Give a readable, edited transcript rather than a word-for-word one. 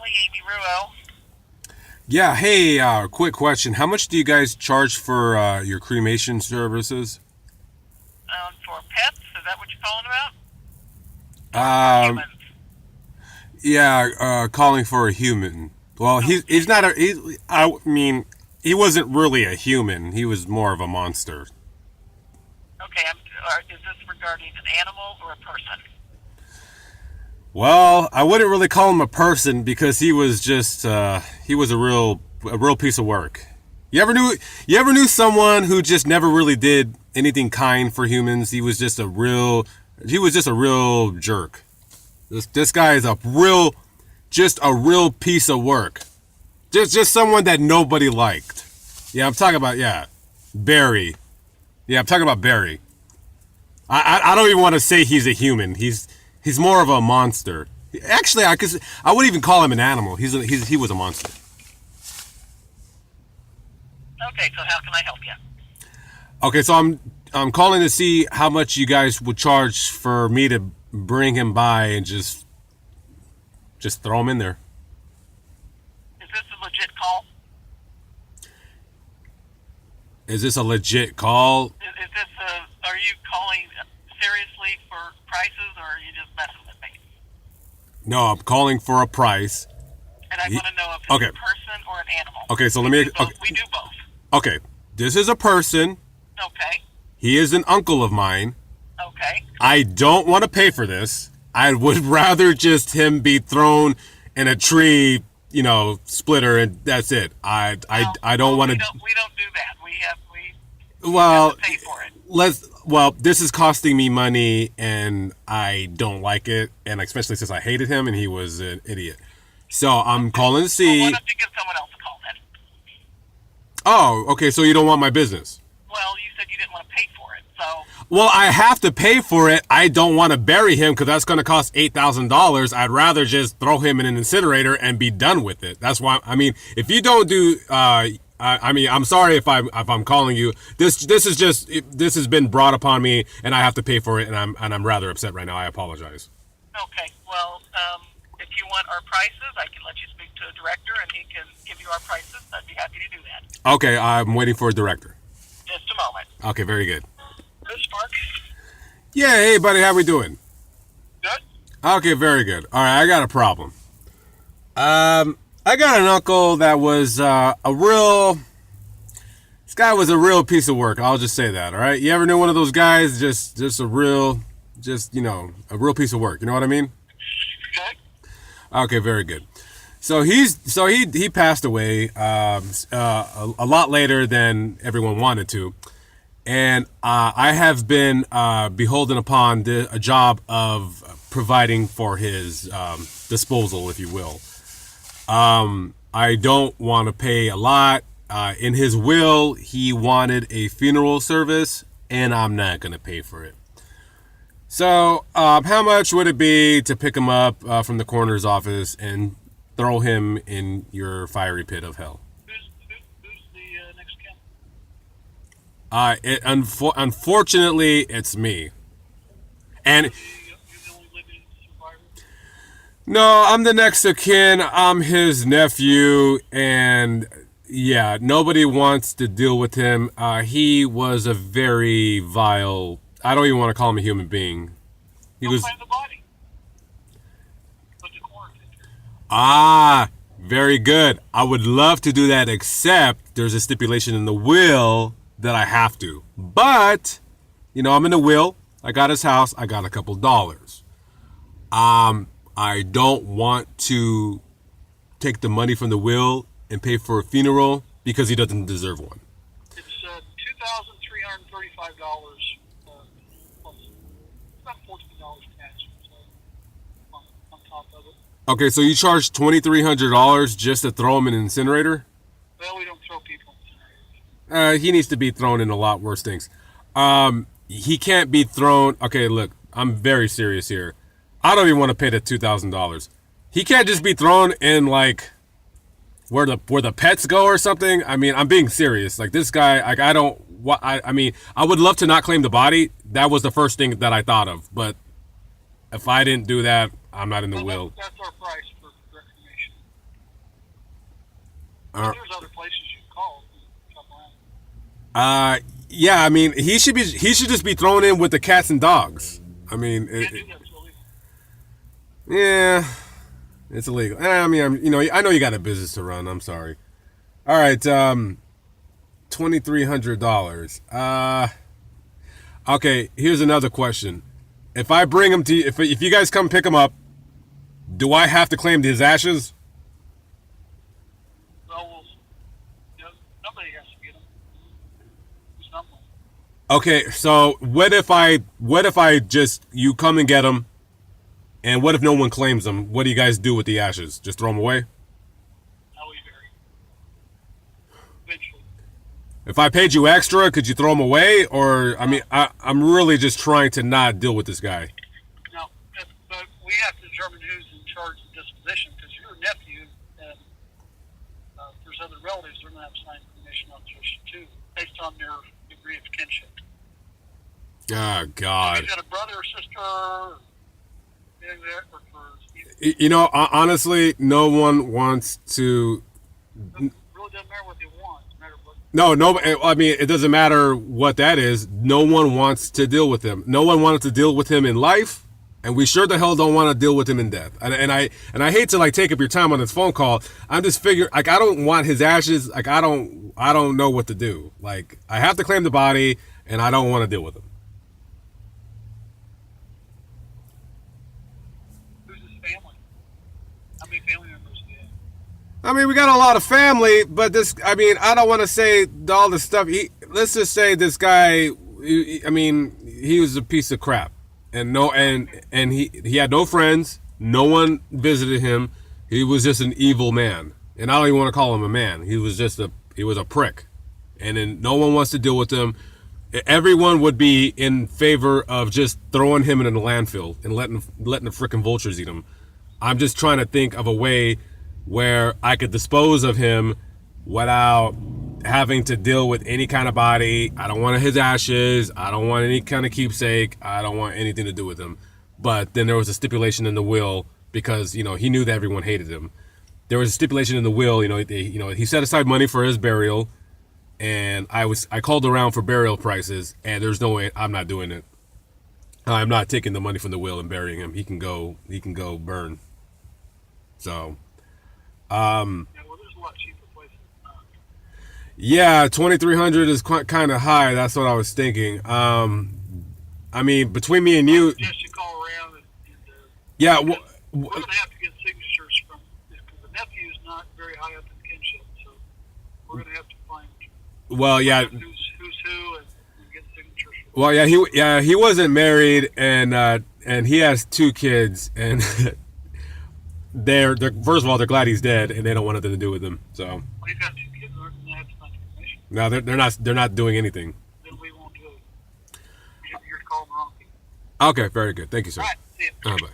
Amy Ruo. Yeah, hey, quick question. How much do you guys charge for your cremation services? For pets, is that what you're calling about? Or for Um, humans? yeah, calling for a human. Well, he's not a. I mean, he wasn't really a human. He was more of a monster. Okay, is this regarding an animal or a person? Well, I wouldn't really call him a person because he was just he was a real piece of work. You ever knew someone who just never really did anything kind for humans? He was just a real jerk. This guy is just a real piece of work. Just someone that nobody liked. Yeah, I'm talking about Barry. Yeah, I'm talking about Barry. I don't even want to say he's a human. He's more of a monster. Actually, I wouldn't even call him an animal. He was a monster. Okay, so how can I help you? Okay, so I'm calling to see how much you guys would charge for me to bring him by and just throw him in there. Is this a legit call? Is this a legit call? Are you calling seriously for prices or are you just messing with me? No, I'm calling for a price. And I Ye- want to know if it's Okay. a person or an animal. Okay, so let me. Okay, We do both. okay, this is a person. Okay, He is an uncle of mine. okay. I don't want to pay for this. I would rather just him be thrown in a tree, splitter, and that's it. I don't want to. We don't do that. We Well, have to pay for it. this is costing me money, and I don't like it, and especially since I hated him and he was an idiot. So I'm calling to Well, see. why don't you give someone else a call then? Oh, okay. So you don't want my business? Well, you said you didn't want to pay for it, so Well, I have to pay for it. I don't want to bury him because that's going to cost $8,000. I'd rather just throw him in an incinerator and be done with it. That's why. I mean, if you don't do, I'm sorry if I'm calling you. This has been brought upon me, and I have to pay for it, and I'm rather upset right now. I apologize. okay. Well, if you want our prices, I can let you speak to a director, and he can give you our prices. I'd be happy to do that. Okay, I'm waiting for a director. Just a moment. Okay, very good. This Mark. Yeah, hey buddy, how we doing? Good. Okay, very good. All right, I got a problem. I got an uncle that was This guy was a real piece of work. I'll just say that. All right. You ever knew one of those guys? Just a real piece of work. You know what I mean? Good. Okay, very good. So he passed away a lot later than everyone wanted to, and I have been beholden upon a job of providing for his disposal, if you will. I don't want to pay a lot. In his will, he wanted a funeral service, and I'm not going to pay for it. So, how much would it be to pick him up from the coroner's office and throw him in your fiery pit of hell? Who's the next Unfortunately, it's me. And You're the only living survivor. no, I'm the next of kin. I'm his nephew, and yeah, nobody wants to deal with him. He was a very vile. I don't even want to call him a human being. He was Find the body. Put the quarantine. very good. I would love to do that, except there's a stipulation in the will that I have to. But I'm in the will. I got his house. I got a couple dollars. I don't want to take the money from the will and pay for a funeral because he doesn't deserve one. It's $2,335 plus about $14 cash on top of it. Okay, so you charge $2,300 just to throw him in an incinerator? Well, we don't throw people in incinerators. He needs to be thrown in a lot worse things. He can't be thrown. Okay, look, I'm very serious here. I don't even want to pay the $2,000. He can't just be thrown in like where the pets go or something. I mean, I'm being serious. Like this guy, like I don't. What I mean, I would love to not claim the body. That was the first thing that I thought of. But if I didn't do that, I'm not in the will. That's our price for reclamation. Uh, There's other places you can call. Shop around. yeah, I mean, he should just be thrown in with the cats and dogs. I mean, Can't do that, so yeah, it's illegal. I mean, I know you got a business to run. I'm sorry. All right, $2,300. Okay, here's another question. If I bring him to, if you guys come pick him up, do I have to claim his ashes? Somebody has to get them. Someone. Okay, so what if I just, you come and get them, and what if no one claims them? What do you guys do with the ashes? Just throw them away? How we vary. Eventually. If I paid you extra, could you throw them away? Or, I mean, I'm really just trying to not deal with this guy. No, but we have to determine who's in charge of disposition, because your nephew and there's other relatives that are going to have to sign permission on this too, based on their degree of kinship. Oh, God. He's got a brother or sister, or anything there, or You know, honestly, no one wants to. it really doesn't matter what they want. It matters what. No. I mean, it doesn't matter what that is. No one wants to deal with him. No one wanted to deal with him in life, and we sure the hell don't want to deal with him in death. And I hate to like take up your time on this phone call. I'm just figuring, like, I don't want his ashes. Like, I don't know what to do. Like, I have to claim the body, and I don't want to deal with him. Who's his family? How many family members do you have? I mean, we got a lot of family, but I don't want to say all the stuff. Let's just say this guy, he was a piece of crap. And he had no friends. No one visited him. He was just an evil man. And I don't even want to call him a man. He was a prick. And then no one wants to deal with him. Everyone would be in favor of just throwing him in the landfill and letting the frickin' vultures eat him. I'm just trying to think of a way where I could dispose of him without having to deal with any kind of body. I don't want his ashes. I don't want any kind of keepsake. I don't want anything to do with him. But then there was a stipulation in the will, because he knew that everyone hated him. There was a stipulation in the will. He set aside money for his burial, and I called around for burial prices, and there's no way I'm not doing it. I'm not taking the money from the will and burying him. He can go burn. So, Yeah, well, there's a lot cheaper places. yeah, 2,300 is kind of high. That's what I was thinking. I mean, between me and you, Just you call around and yeah. we're going to have to get signatures from, because the nephew is not very high up in kinship, so we're going to have to find Well, yeah. who's who and get signatures. Well, yeah. He wasn't married, and he has 2 kids, and they're first of all, they're glad he's dead, and they don't want nothing to do with him. So Well, he's got 2 kids, and they're going to have to sign permission. no, they're not doing anything. Then we won't do it. You're calling the wrong people. Okay, very good. Thank you, sir. All right, see you. Bye.